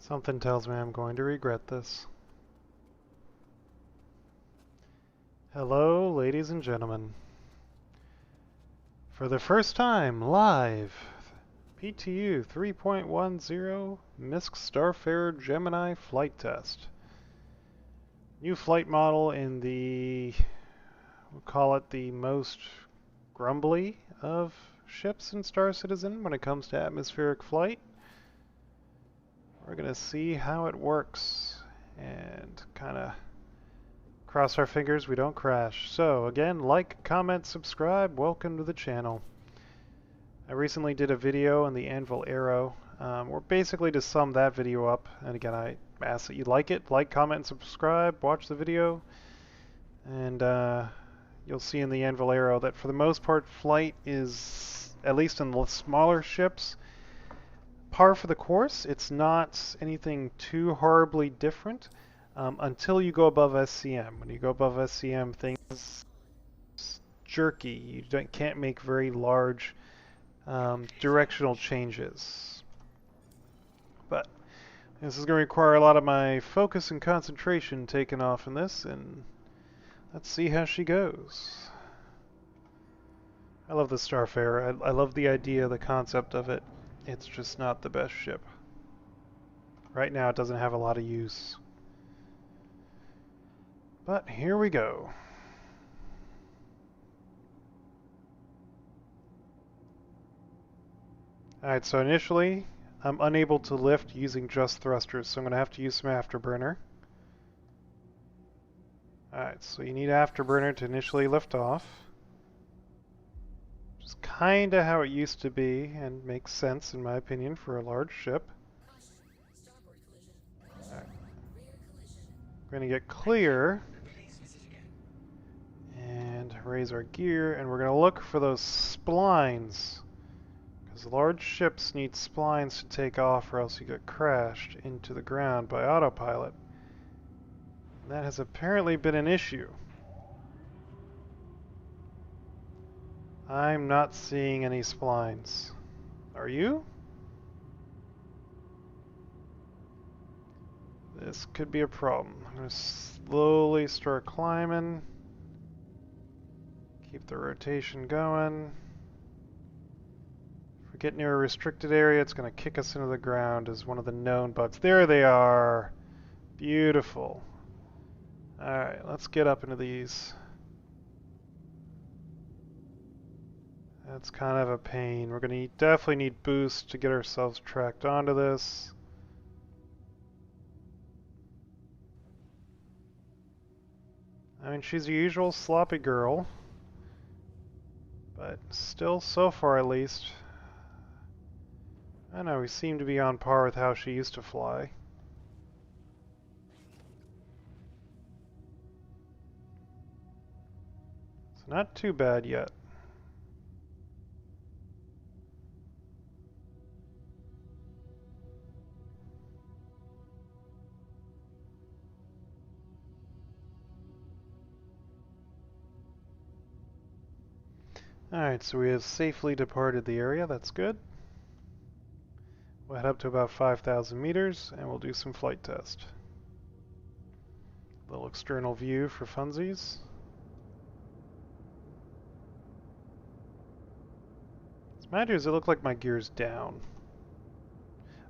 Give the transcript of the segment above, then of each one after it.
Something tells me I'm going to regret this. Hello, ladies and gentlemen. For the first time, live, PTU 3.10 MISC Starfarer Gemini flight test. New flight model in the, we'll call it the most grumbly of ships in Star Citizen when it comes to atmospheric flight. We're going to see how it works and kind of cross our fingers we don't crash. So again, like, comment, subscribe, welcome to the channel. I recently did a video on the Anvil Arrow. We're basically to sum that video up, and again I ask that you like it, like, comment, and subscribe, watch the video, and you'll see in the Anvil Arrow that for the most part flight is, at least in the smaller ships, par for the course. It's not anything too horribly different until you go above SCM. When you go above SCM, things jerky. You can't make very large directional changes. But this is going to require a lot of my focus and concentration taken off in this, and let's see how she goes. I love the Starfarer. I love the idea, the concept of it. It's just not the best ship. Right now it doesn't have a lot of use. But here we go. Alright, so initially I'm unable to lift using just thrusters, so I'm going to have to use some afterburner. Alright, so you need afterburner to initially lift off. Which is kind of how it used to be, and makes sense in my opinion for a large ship. Alright. We're going to get clear and raise our gear, and we're going to look for those splines. Because large ships need splines to take off, or else you get crashed into the ground by autopilot. And that has apparently been an issue. I'm not seeing any splines. Are you? This could be a problem. I'm going to slowly start climbing. Keep the rotation going. If we get near a restricted area, it's going to kick us into the ground as one of the known bugs. There they are! Beautiful. Alright, let's get up into these. That's kind of a pain. We're going to definitely need boost to get ourselves tracked onto this. I mean, she's a usual sloppy girl. But still, so far at least, I don't know, we seem to be on par with how she used to fly. It's not too bad yet. Alright, so we have safely departed the area, that's good. We'll head up to about 5,000 meters and we'll do some flight test. A little external view for funsies. As matters, it looked like my gear's down.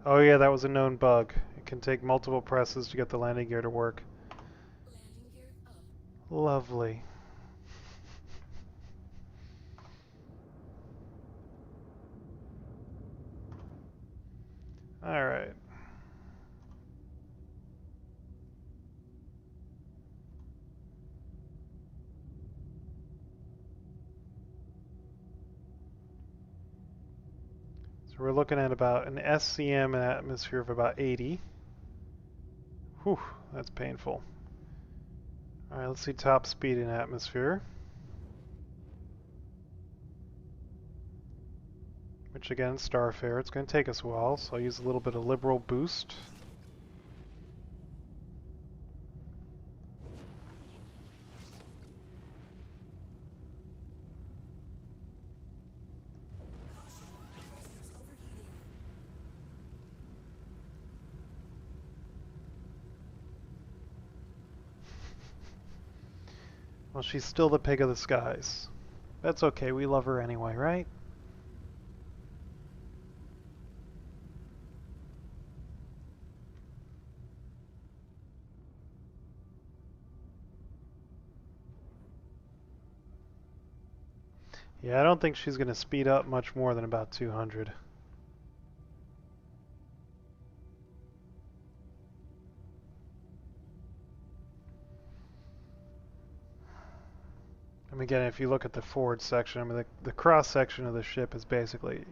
Oh yeah, that was a known bug. It can take multiple presses to get the landing gear to work. Lovely. Alright. So we're looking at about an SCM and atmosphere of about 80. Whew, that's painful. Alright, let's see top speed in atmosphere. Which again, Starfarer, it's going to take us a while, so I'll use a little bit of liberal boost. Well, she's still the pig of the skies. That's okay, we love her anyway, right? Yeah, I don't think she's going to speed up much more than about 200. And again, if you look at the forward section, I mean, the cross section of the ship is basically,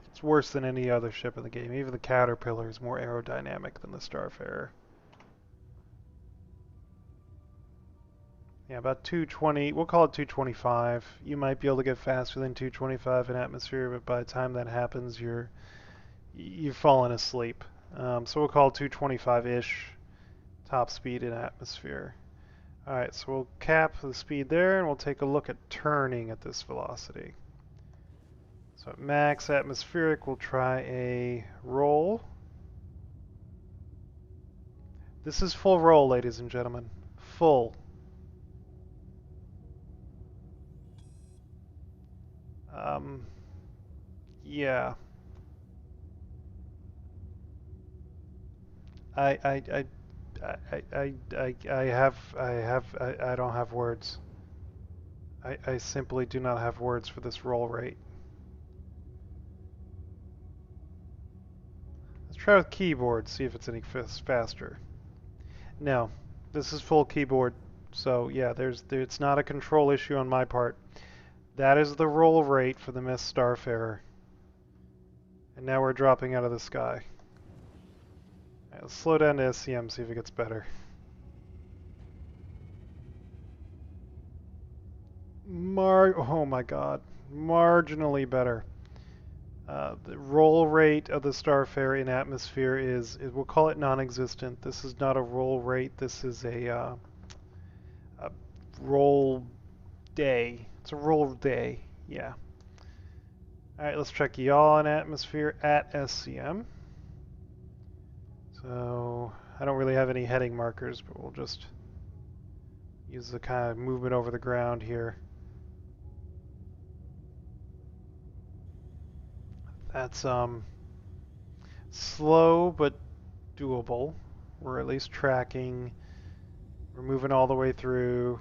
it's worse than any other ship in the game. Even the Caterpillar is more aerodynamic than the Starfarer. Yeah, about 220, we'll call it 225. You might be able to get faster than 225 in atmosphere, but by the time that happens, you've fallen asleep. So we'll call it 225-ish top speed in atmosphere. Alright, so we'll cap the speed there, and we'll take a look at turning at this velocity. So at max atmospheric, we'll try a roll. This is full roll, ladies and gentlemen. Full. Yeah. I don't have words. I simply do not have words for this roll rate. Let's try with keyboard, see if it's any faster. No, this is full keyboard. So yeah, it's not a control issue on my part. That is the roll rate for the MISC Starfarer. And now we're dropping out of the sky. Right, let's slow down to SCM, see if it gets better. Oh my god, marginally better. The roll rate of the Starfarer in atmosphere we'll call it non-existent. This is not a roll rate, this is a roll day. It's a roll day, yeah. Alright, let's check yaw in atmosphere at SCM. So, I don't really have any heading markers, but we'll just use the kind of movement over the ground here. That's slow but doable. We're at least tracking. We're moving all the way through.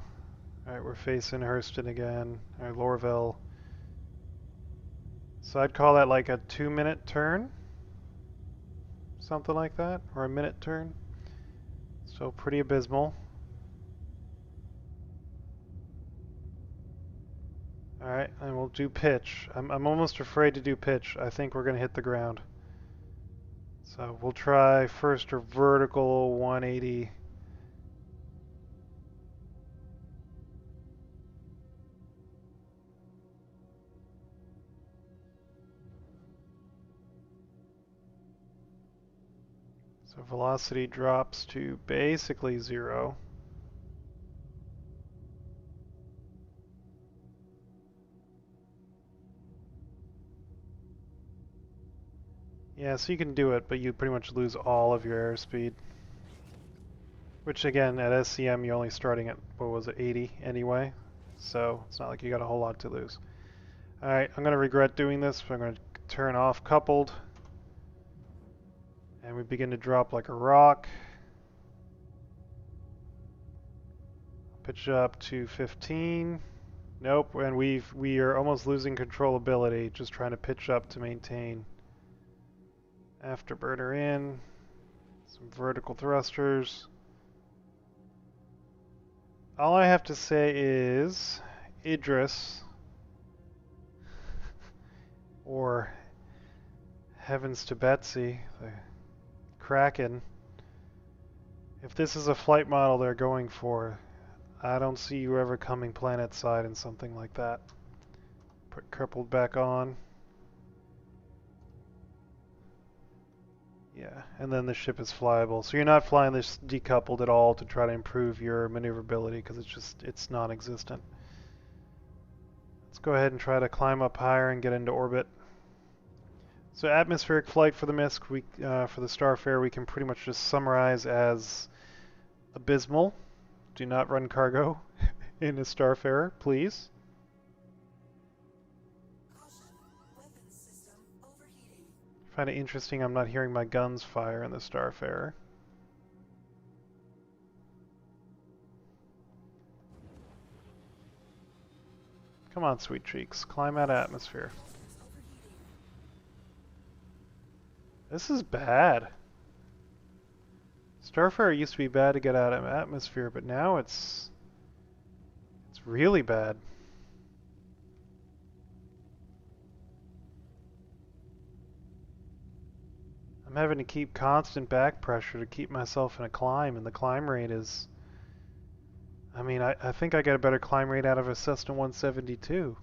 Alright, we're facing Hurston again. Alright, Lorville. So I'd call that like a 2-minute turn. Something like that. Or a minute turn. So pretty abysmal. Alright, and we'll do pitch. I'm almost afraid to do pitch. I think we're going to hit the ground. So we'll try first a vertical 180. So velocity drops to basically 0. Yeah, so you can do it, but you pretty much lose all of your airspeed. Which again, at SCM you're only starting at, what was it, 80 anyway. So it's not like you got a whole lot to lose. Alright, I'm going to regret doing this, but I'm going to turn off coupled. And we begin to drop like a rock. Pitch up to 15. Nope, and we are almost losing controllability, just trying to pitch up to maintain. Afterburner in. Some vertical thrusters. All I have to say is Idris, or heavens to Betsy, the Kraken. If this is a flight model they're going for, I don't see you ever coming planet side in something like that. Put coupled back on. Yeah, and then the ship is flyable. So you're not flying this decoupled at all to try to improve your maneuverability because it's non-existent. Let's go ahead and try to climb up higher and get into orbit. So atmospheric flight for the MISC, for the Starfarer, we can pretty much just summarize as abysmal. Do not run cargo in a Starfarer, please. I find it interesting I'm not hearing my guns fire in the Starfarer. Come on, sweet cheeks. Climb out of atmosphere. This is bad. Starfarer used to be bad to get out of atmosphere, but now it's really bad. I'm having to keep constant back pressure to keep myself in a climb, and the climb rate is... I mean, I think I get a better climb rate out of a Cessna 172.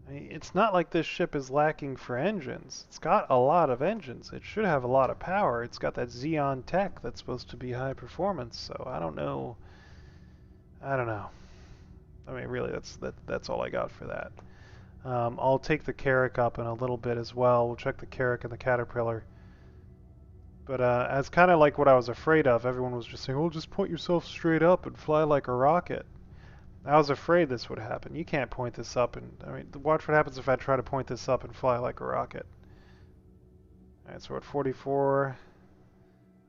I mean, it's not like this ship is lacking for engines. It's got a lot of engines. It should have a lot of power. It's got that Xeon tech that's supposed to be high performance, so I don't know. I don't know. I mean, really, that's all I got for that. I'll take the Carrack up in a little bit as well. We'll check the Carrack and the Caterpillar. But as kind of like what I was afraid of, everyone was just saying, "Oh, just point yourself straight up and fly like a rocket." I was afraid this would happen. You can't point this up and... I mean, watch what happens if I try to point this up and fly like a rocket. Alright, so we're at 44.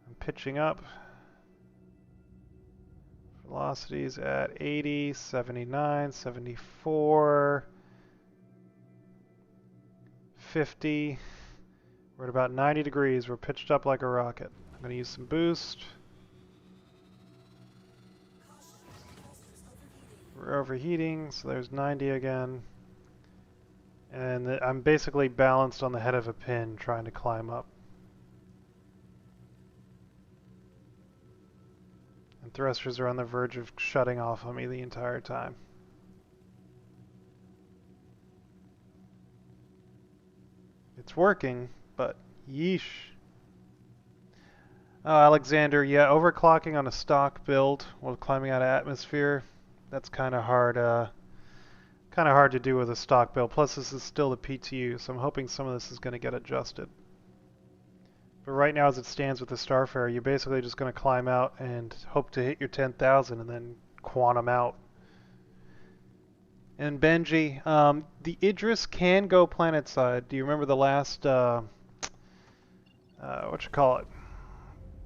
I'm pitching up. Velocities at 80, 79, 74, 50. We're at about 90 degrees. We're pitched up like a rocket. I'm going to use some boost. We're overheating, so there's 90 again. And I'm basically balanced on the head of a pin trying to climb up. And thrusters are on the verge of shutting off on me the entire time. It's working, but yeesh. Oh, Alexander, yeah, overclocking on a stock build while climbing out of atmosphere, that's kind of hard to do with a stock build. Plus, this is still the PTU, so I'm hoping some of this is going to get adjusted. But right now, as it stands with the Starfarer, you're basically just going to climb out and hope to hit your 10,000 and then quantum out. And Benji, the Idris can go planet side. Do you remember the last, what you call it?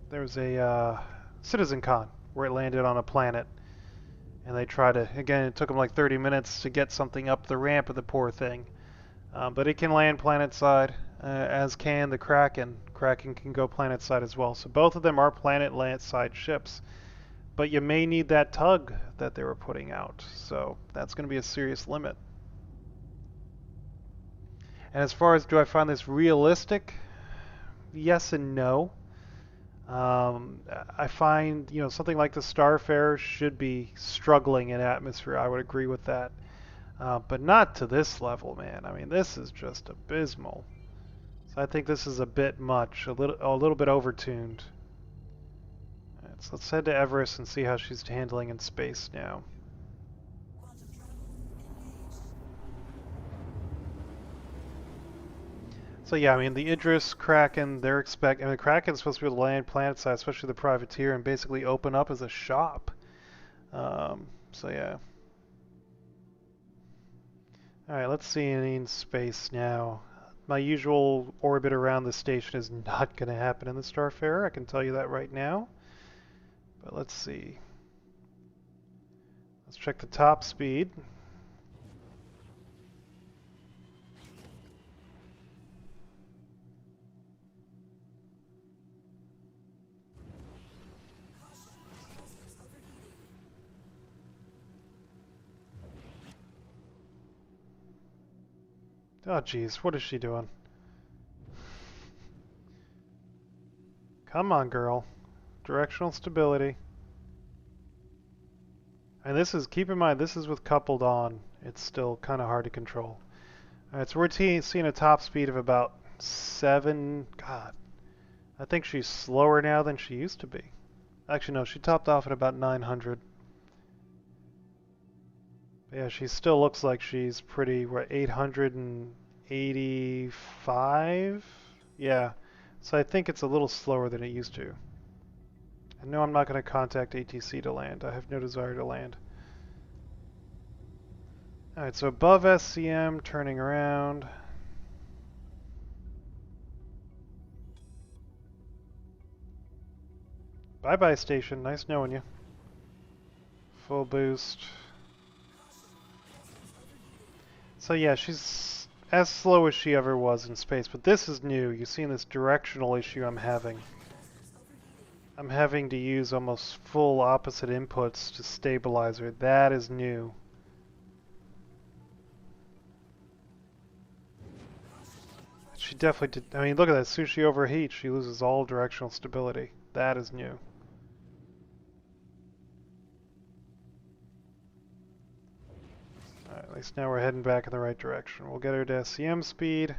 There was a Citizen Con where it landed on a planet. And they tried to, again, it took them like 30 minutes to get something up the ramp of the poor thing. But it can land planet side, as can the Kraken. Kraken can go planet side as well. So both of them are planet land side ships. But you may need that tug that they were putting out. So that's going to be a serious limit. And as far as do I find this realistic? Yes and no. I find, something like the Starfarer should be struggling in atmosphere. I would agree with that. But not to this level, man. I mean, this is just abysmal. So I think this is a bit much, a little bit overtuned. All right, so let's head to Everest and see how she's handling in space now. So yeah, I mean, the Idris, Kraken, they're the Kraken's supposed to be able to land planet side, especially the Privateer, and basically open up as a shop. So yeah. Alright, let's see in space now. My usual orbit around the station is not going to happen in the Starfarer, I can tell you that right now. But let's see. Let's check the top speed. Oh jeez, what is she doing? Come on, girl. Directional stability. And this is, keep in mind, this is with coupled on. It's still kind of hard to control. Alright, so we're seeing a top speed of about 7... God. I think she's slower now than she used to be. Actually, no, she topped off at about 900. Yeah, she still looks like she's pretty, what, 885? Yeah, so I think it's a little slower than it used to. And no, I'm not going to contact ATC to land. I have no desire to land. Alright, so above SCM, turning around. Bye-bye, station. Nice knowing you. Full boost. So yeah, she's as slow as she ever was in space, but this is new. You've seen this directional issue I'm having. I'm having to use almost full opposite inputs to stabilize her. That is new. She definitely did. I mean, look at that. Sushi overheats. She loses all directional stability. That is new. Alright, at least now we're heading back in the right direction. We'll get her to SCM speed.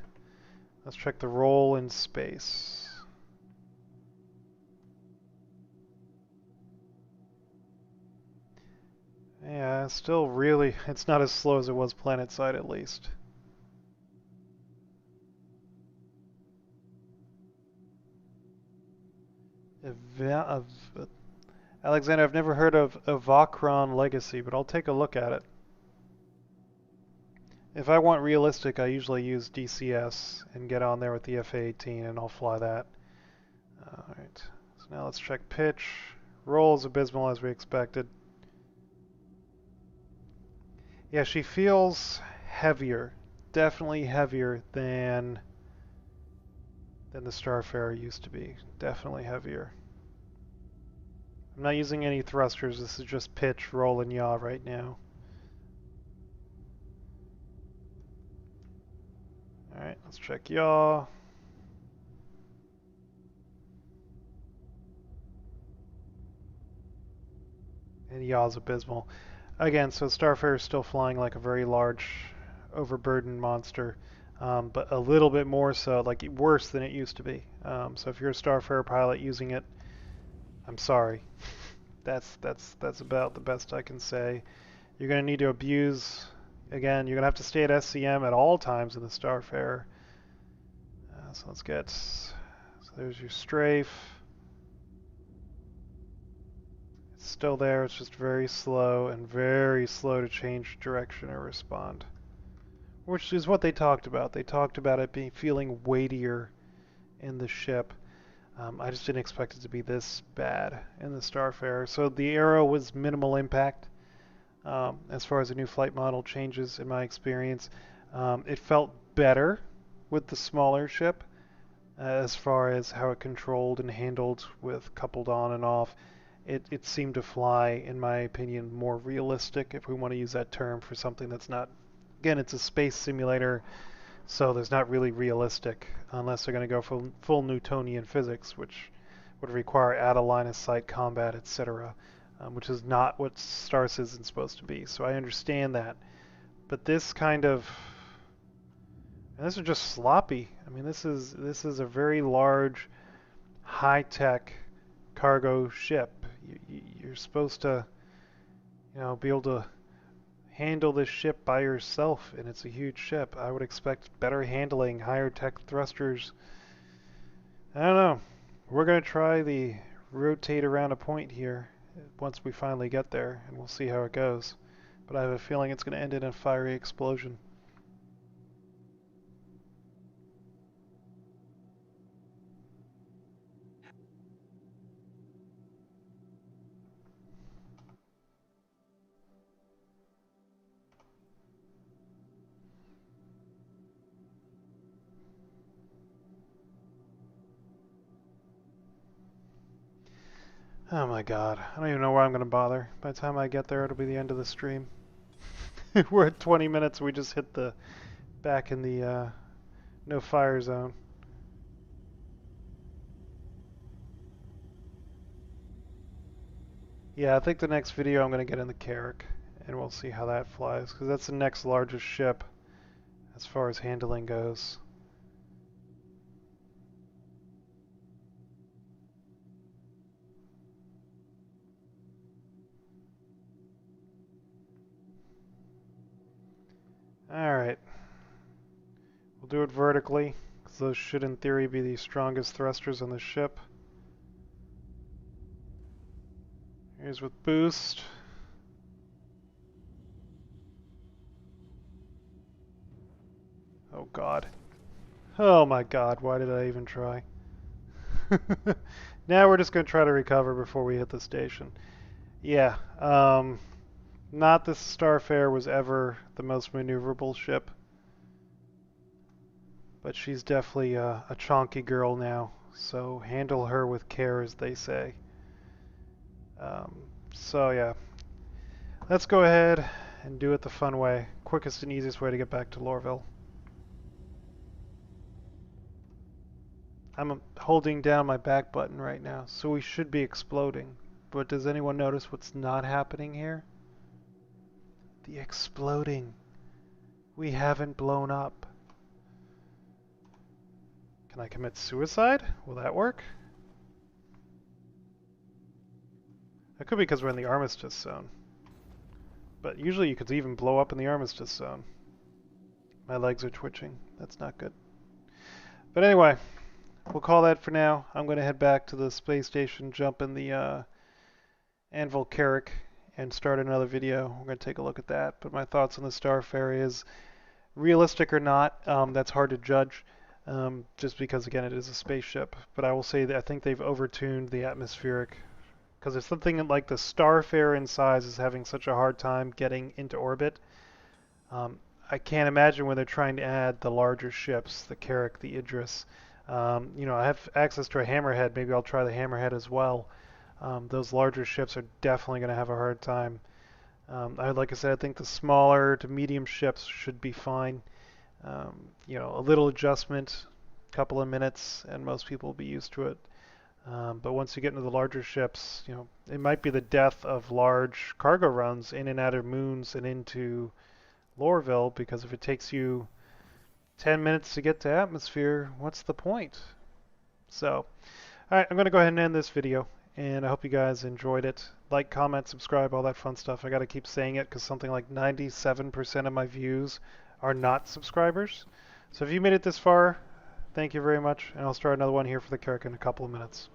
Let's check the roll in space. Yeah, still really, it's not as slow as it was planet side at least. Alexander, I've never heard of Evocron Legacy, but I'll take a look at it. If I want realistic, I usually use DCS and get on there with the FA-18 and I'll fly that. Alright, so now let's check pitch. Roll is abysmal as we expected. Yeah, she feels heavier. Definitely heavier than the Starfarer used to be. Definitely heavier. I'm not using any thrusters. This is just pitch, roll, and yaw right now. Alright, let's check yaw. And yaw's abysmal. Again, so Starfarer is still flying like a very large, overburdened monster, but a little bit more so, like worse than it used to be. So if you're a Starfarer pilot using it, I'm sorry. That's about the best I can say. You're going to need to abuse. Again, you're going to have to stay at SCM at all times in the Starfarer. So let's get. So there's your strafe. Still there, it's just very slow and very slow to change direction or respond. Which is what they talked about. They talked about it feeling weightier in the ship. I just didn't expect it to be this bad in the Starfarer. So the Arrow was minimal impact as far as the new flight model changes in my experience. It felt better with the smaller ship as far as how it controlled and handled with coupled on and off. It seemed to fly, in my opinion, more realistic, if we want to use that term for something that's not, again, it's a space simulator, so there's not really realistic, unless they're going to go for full Newtonian physics, which would require out-of-line-of-sight combat, etc., which is not what Star Citizen's supposed to be, so I understand that. But this kind of, and this is just sloppy. I mean, this is a very large, high-tech cargo ship. You're supposed to, be able to handle this ship by yourself, and it's a huge ship. I would expect better handling, higher tech thrusters. I don't know. We're going to try the rotate around a point here once we finally get there, and we'll see how it goes. But I have a feeling it's going to end in a fiery explosion. Oh my god, I don't even know where I'm going to bother. By the time I get there, it'll be the end of the stream. We're at 20 minutes, we just hit the back in the no fire zone. Yeah, I think the next video I'm going to get in the Carrack, and we'll see how that flies, because that's the next largest ship as far as handling goes. Alright. We'll do it vertically, because those should in theory be the strongest thrusters on the ship. Here's with boost. Oh god. Oh my god, why did I even try? Now we're just going to try to recover before we hit the station. Yeah, not that Starfarer was ever the most maneuverable ship, but she's definitely a chonky girl now, so handle her with care, as they say. So yeah, let's go ahead and do it the fun way. Quickest and easiest way to get back to Lorville. I'm holding down my back button right now, so we should be exploding. But does anyone notice what's not happening here? The exploding. We haven't blown up. Can I commit suicide? Will that work? That could be because we're in the armistice zone. But usually you could even blow up in the armistice zone. My legs are twitching. That's not good. But anyway, we'll call that for now. I'm going to head back to the space station, jump in the Anvil Carrack, and start another video. We're going to take a look at that. But my thoughts on the Starfarer is, realistic or not, that's hard to judge. Just because, again, it is a spaceship. But I will say that I think they've overtuned the atmospheric. Because if something like the Starfarer in size is having such a hard time getting into orbit, I can't imagine when they're trying to add the larger ships, the Carrack, the Idris. You know, I have access to a Hammerhead. Maybe I'll try the Hammerhead as well. Those larger ships are definitely going to have a hard time. Like I said, I think the smaller to medium ships should be fine. You know, a little adjustment, a couple of minutes, and most people will be used to it. But once you get into the larger ships, you know, it might be the death of large cargo runs in and out of moons and into Lorville, because if it takes you 10 minutes to get to atmosphere, what's the point? So, alright, I'm going to go ahead and end this video, and I hope you guys enjoyed it. Like, comment, subscribe, all that fun stuff. I got to keep saying it because something like 97% of my views are not subscribers. So if you made it this far, thank you very much, and I'll start another one here for the Carrack in a couple of minutes.